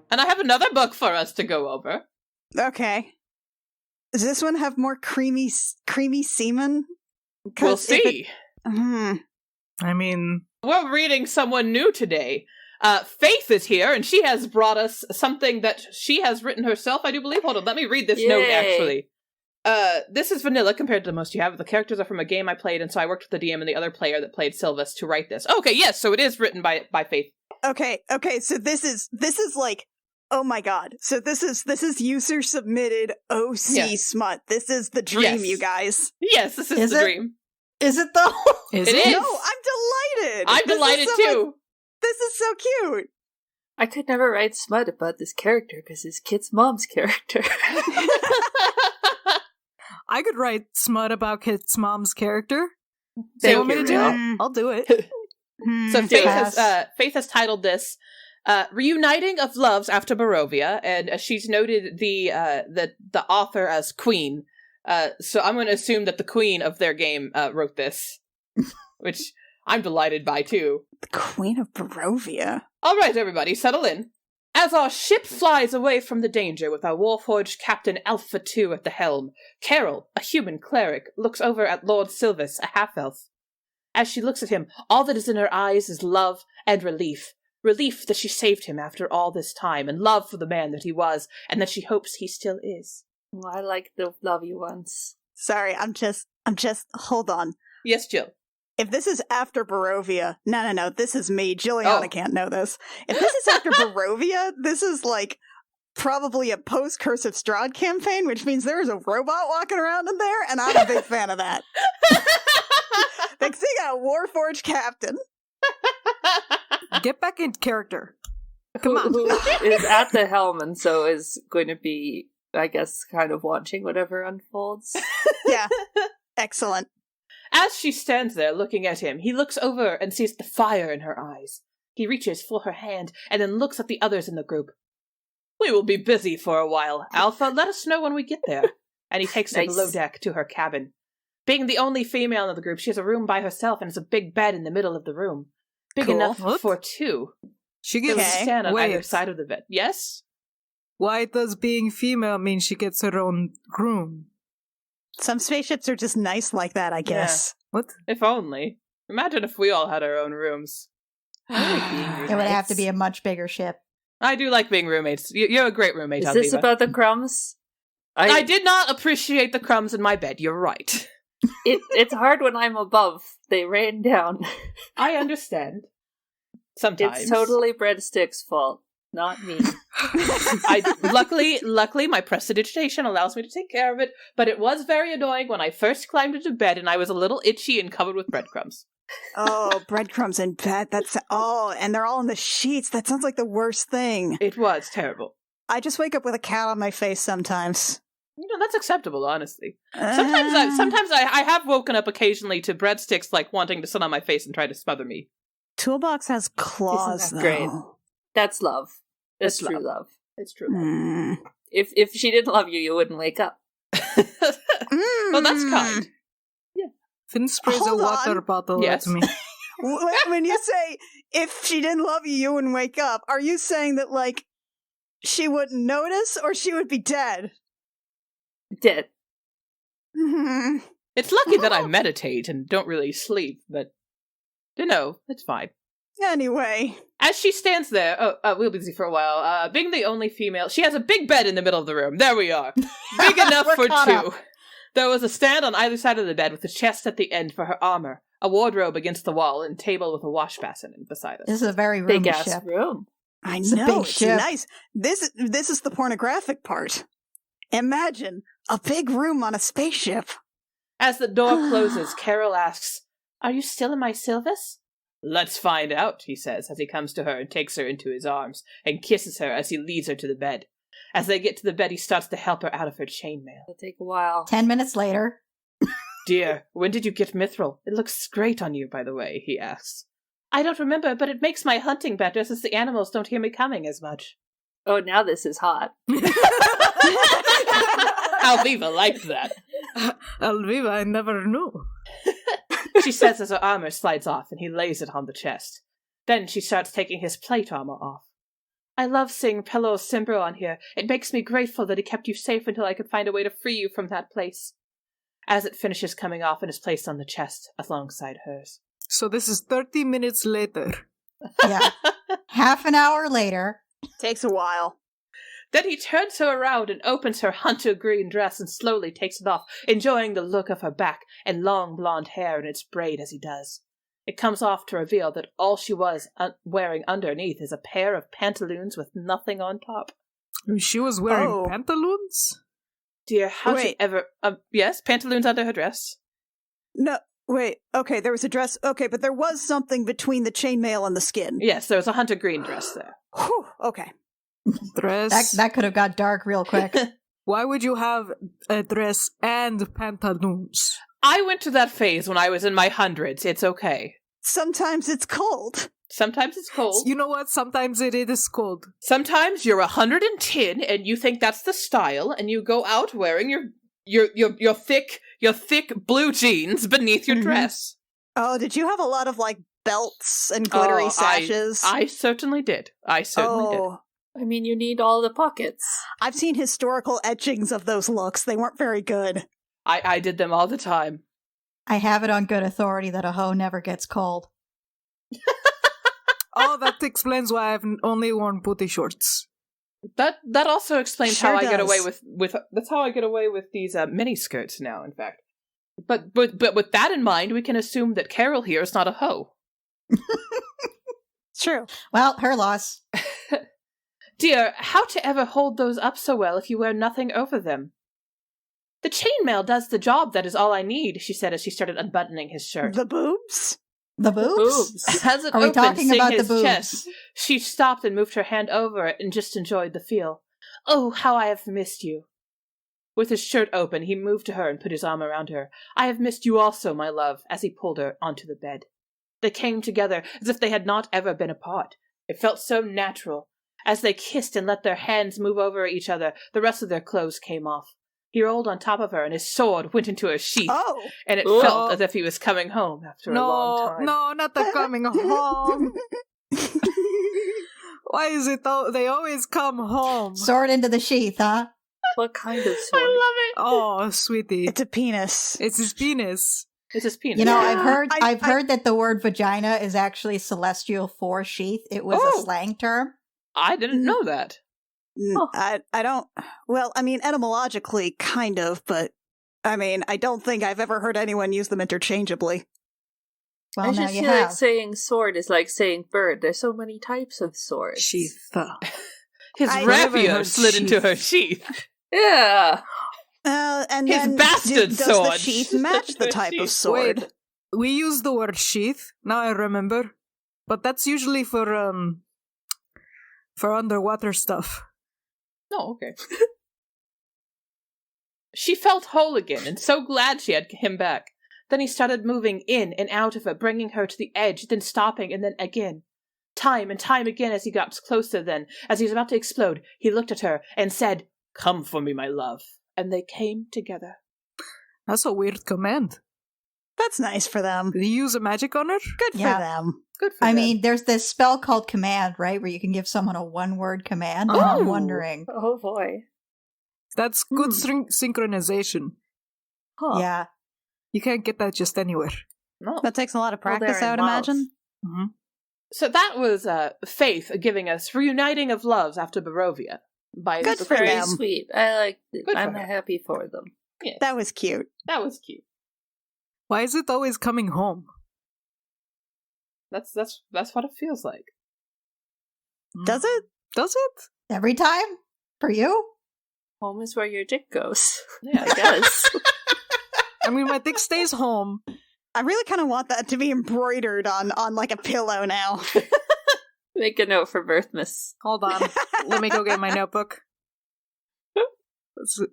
And I have another book for us to go over. Okay. Does this one have more creamy semen? We'll see. I mean... We're reading someone new today. Faith is here, and she has brought us something that she has written herself, I do believe. Hold on, let me read this note, actually. This is vanilla compared to the most you have. The characters are from a game I played, and so I worked with the DM and the other player that played Sylvis to write this. Okay, yes, so it is written by Faith. Okay, so this is like, oh my god. So this is user submitted OC smut. This is the dream, you guys. Yes, this is the dream. Is it though? It is. No, I'm delighted. I'm delighted too. This is so cute. I could never write smut about this character because it's Kit's mom's character. I could write smut about Kit's mom's character. They want me to do it? I'll do it. So Faith has titled this Reuniting of Loves after Borovia, and she's noted the author as Queen. So I'm going to assume that the queen of their game wrote this, which I'm delighted by, too. The Queen of Borovia. All right, everybody, settle in. As our ship flies away from the danger with our warforged Captain Alpha 2 at the helm, Carol, a human cleric, looks over at Lord Sylvis, a half-elf. As she looks at him, all that is in her eyes is love and relief. Relief that she saved him after all this time, and love for the man that he was, and that she hopes he still is. Well, I like the Lovey ones. Sorry, I'm just, hold on. Yes, Jill. If this is after Borovia, no, this is me. Juliana can't know this. If this is after Borovia, this is like probably a post-Curse of Strahd campaign, which means there is a robot walking around in there, and I'm a big fan of that. They got a Warforged captain. Get back in character. Come on. Who is at the helm and so is going to be, I guess, kind of watching whatever unfolds. Yeah. Excellent. As she stands there looking at him, he looks over and sees the fire in her eyes. He reaches for her hand and then looks at the others in the group. We will be busy for a while. Alpha, let us know when we get there. And he takes her below deck to her cabin. Being the only female in the group, she has a room by herself and has a big bed in the middle of the room. Big enough for two. She gets stand on either side of the bed. Yes? Why does being female mean she gets her own room? Some spaceships are just nice like that, I guess. Yeah. What? If only. Imagine if we all had our own rooms. I like being roommates. It would have to be a much bigger ship. I do like being roommates. You're a great roommate, Is this Alviva. about the crumbs? I did not appreciate the crumbs in my bed. You're right. It's hard when I'm above. They rain down. I understand. Sometimes. It's totally Breadstick's fault, not me. Luckily, my prestidigitation allows me to take care of it, but it was very annoying when I first climbed into bed and I was a little itchy and covered with breadcrumbs. Oh, breadcrumbs in bed. And they're all in the sheets. That sounds like the worst thing. It was terrible. I just wake up with a cat on my face sometimes. You know, that's acceptable, honestly. Sometimes I have woken up occasionally to breadsticks, like, wanting to sit on my face and try to smother me. Toolbox has claws, though. Great. That's love. That's true love. It's true love. If she didn't love you, you wouldn't wake up. Well, that's kind. Yeah. Finn sprays a water bottle at me. When you say, if she didn't love you, you wouldn't wake up, are you saying that, like, she wouldn't notice, or she would be dead? Dead. It's lucky that I meditate and don't really sleep, but, it's fine. Anyway. As she stands there, we'll be busy for a while, being the only female, she has a big bed in the middle of the room. There we are. Big enough for two. There was a stand on either side of the bed with a chest at the end for her armor, a wardrobe against the wall, and a table with a wash basin beside us. This is a very roomy big-ass ship. room. I know, it's nice. This is the pornographic part. Imagine a big room on a spaceship. As the door closes, Carol asks, "Are you still in my Sylvis?" "Let's find out," he says, as he comes to her and takes her into his arms, and kisses her as he leads her to the bed. As they get to the bed, he starts to help her out of her chainmail. It'll take a while. 10 minutes later. Dear, when did you get mithril? It looks great on you, by the way, he asks. I don't remember, but it makes my hunting better since the animals don't hear me coming as much. Oh, now this is hot. Alviva liked that. Alviva, I never knew. She says as her armor slides off and he lays it on the chest. Then she starts taking his plate armor off. I love seeing Pelo's symbol on here. It makes me grateful that he kept you safe until I could find a way to free you from that place. As it finishes coming off and is placed on the chest alongside hers. So this is 30 minutes later. Yeah. Half an hour later. Takes a while. Then he turns her around and opens her hunter green dress and slowly takes it off, enjoying the look of her back and long blonde hair in its braid as he does. It comes off to reveal that all she was wearing underneath is a pair of pantaloons with nothing on top. She was wearing pantaloons? Dear, how'd you ever... yes, pantaloons under her dress. No, wait. Okay, there was a dress. Okay, but there was something between the chainmail and the skin. Yes, there was a hunter green dress there. Whew, okay. Dress. That could have got dark real quick. Why would you have a dress and pantaloons? I went to that phase when I was in my hundreds. It's okay. Sometimes it's cold. Sometimes it's cold. You know what? Sometimes it is cold. Sometimes you're 110 and you think that's the style, and you go out wearing your thick blue jeans beneath your dress. Oh, did you have a lot of like belts and glittery sashes? I certainly did. I certainly did. I mean, you need all the pockets. I've seen historical etchings of those looks. They weren't very good. I did them all the time. I have it on good authority that a hoe never gets cold. Oh, that explains why I've only worn booty shorts. That also explains Sure how I get does. away with that's how I get away with these mini skirts now. In fact, but with that in mind, we can assume that Carol here is not a hoe. It's true. Well, her loss. Dear, how to ever hold those up so well if you wear nothing over them? The chainmail does the job, that is all I need, she said as she started unbuttoning his shirt. The boobs? The boobs? As it Are we opened, talking seeing about the his boobs? chest, she stopped and moved her hand over it and just enjoyed the feel. Oh, how I have missed you. With his shirt open, he moved to her and put his arm around her. I have missed you also, my love, as he pulled her onto the bed. They came together as if they had not ever been apart. It felt so natural. As they kissed and let their hands move over each other, the rest of their clothes came off. He rolled on top of her, and his sword went into a sheath, and it felt as if he was coming home after a long time. No, not the coming home. Why is it they always come home? Sword into the sheath, huh? What kind of sword? I love it. Oh, sweetie. It's a penis. It's his penis. It's his penis. You know, Yeah. I've heard that the word vagina is actually celestial for sheath. It was a slang term. I didn't know that. I don't. Well, I mean, etymologically, kind of, but I mean, I don't think I've ever heard anyone use them interchangeably. Well, I now just you feel have. like saying sword is like saying bird. There's so many types of swords. Sheath. His I rapier never heard slid into sheath. her sheath. Yeah. And His then bastard does sword. the sheath match the type of Sheath. sword? Wait, we use the word sheath. Now I remember, but that's usually for underwater stuff. Oh, okay. She felt whole again, and so glad she had him back. Then he started moving in and out of her, bringing her to the edge, then stopping, and then again. Time and time again as he got closer then, as he was about to explode, he looked at her and said, "Come for me, my love." And they came together. That's a weird command. That's nice for them. Did he use a magic on her? Good for Yeah. them. Good for I them. mean, there's this spell called command, right? Where you can give someone a one-word command. And Oh. I'm wondering. Oh boy. That's good synchronization. Huh. Yeah. You can't get that just anywhere. No. That takes a lot of Well, practice, they're I in would love. imagine. Mm-hmm. So that was Faith giving us Reuniting of Loves after Borovia. By Good It's for very them. sweet. I like it. Good for I'm her. happy for them. Yeah, That was cute. that was cute. Why is it always coming home? That's what it feels like. Does it? Does it? Every time? For you? Home is where your dick goes. Yeah. I guess. I mean, my dick stays home. I really kind of want that to be embroidered on like a pillow now. Make a note for Birthmas. Hold on. Let me go get my notebook.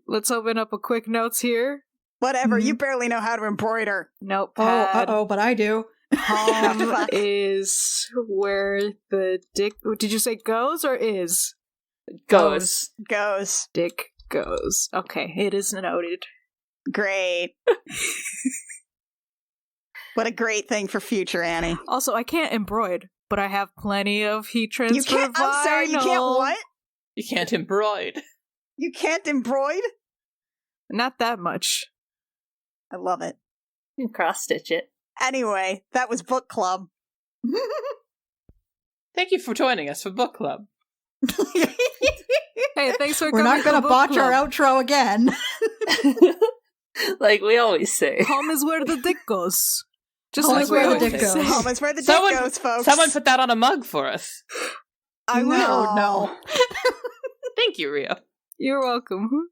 Let's open up a quick notes here. Whatever, you barely know how to embroider. Notepad. But I do. Home is where the dick... Did you say goes or is? Goes. Dick goes. Okay, it is noted. Great. What a great thing for future Annie. Also, I can't embroider, but I have plenty of heat transfer You can't, I'm sorry, you can't what? You can't embroider. You can't embroider? Not that much. I love it. You can cross-stitch it. Anyway, that was book club. Thank you for joining us for book club. Hey, thanks for We're coming not going to book botch club. our outro again. Like we always say. Home is where the dick goes. Just Home like is where we the dick always goes. say. Home is where the dick goes, folks. Someone put that on a mug for us. I will. No. Thank you, Rio. You're welcome.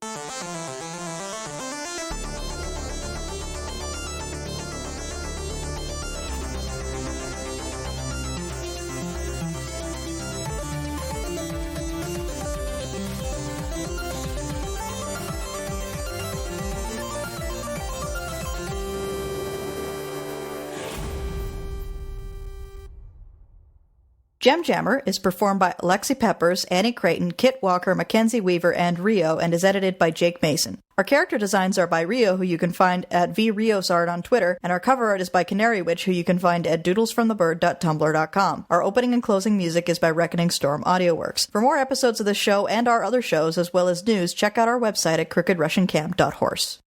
Gem Jammer is performed by Lexi Peppers, Annie Creighton, Kit Walker, Mackenzie Weaver, and Rio, and is edited by Jake Mason. Our character designs are by Rio, who you can find at vriosart on Twitter, and our cover art is by Canary Witch, who you can find at doodlesfromthebird.tumblr.com. Our opening and closing music is by Reckoning Storm AudioWorks. For more episodes of this show and our other shows, as well as news, check out our website at crookedrussiancamp.horse.